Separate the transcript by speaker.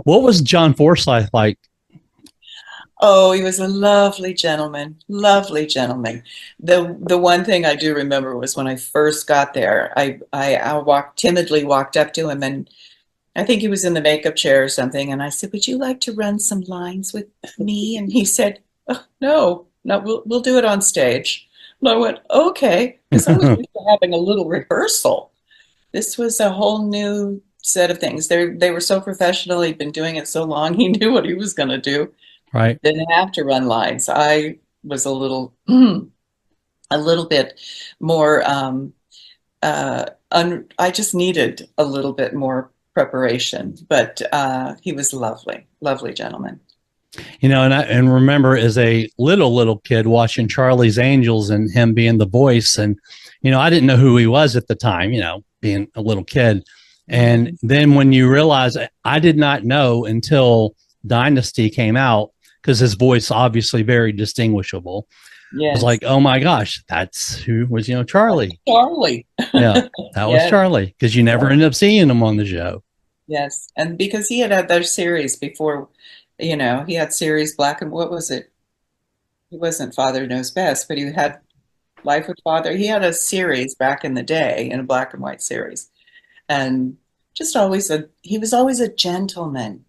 Speaker 1: What was John Forsyth like?
Speaker 2: Oh, he was a lovely gentleman, lovely gentleman. The one thing I do remember was when I first got there, I timidly walked up to him, and I think he was in the makeup chair or something, and I said, "Would you like to run some lines with me?" And he said, "Oh, no, no, we'll do it on stage." And I went, "Okay," because I was used to having a little rehearsal. This was a whole new set of things. They were so professional. He'd been doing it so long. He knew what he was going to do.
Speaker 1: Right.
Speaker 2: Didn't have to run lines. I was a little a little bit more I just needed a little bit more preparation, but he was lovely, lovely gentleman.
Speaker 1: And remember as a little kid watching Charlie's Angels and him being the voice, and I didn't know who he was at the time, being a little kid. And
Speaker 2: Mhm.
Speaker 1: then when you realize, I did not know until Dynasty came out, because his voice obviously very distinguishable. I was
Speaker 2: Yes,
Speaker 1: like, oh my gosh, that's who was,
Speaker 2: that's
Speaker 1: Charlie.
Speaker 2: Charlie.
Speaker 1: Yeah, that was
Speaker 2: Yes,
Speaker 1: Charlie, because you never
Speaker 2: yes,
Speaker 1: ended up seeing him on the show.
Speaker 2: yes. And because he had those series before, he had series Black and what was it? He wasn't Father Knows Best, but he had Life with Father. He had a series back in the day, in a black and white series, and just always he was always a gentleman.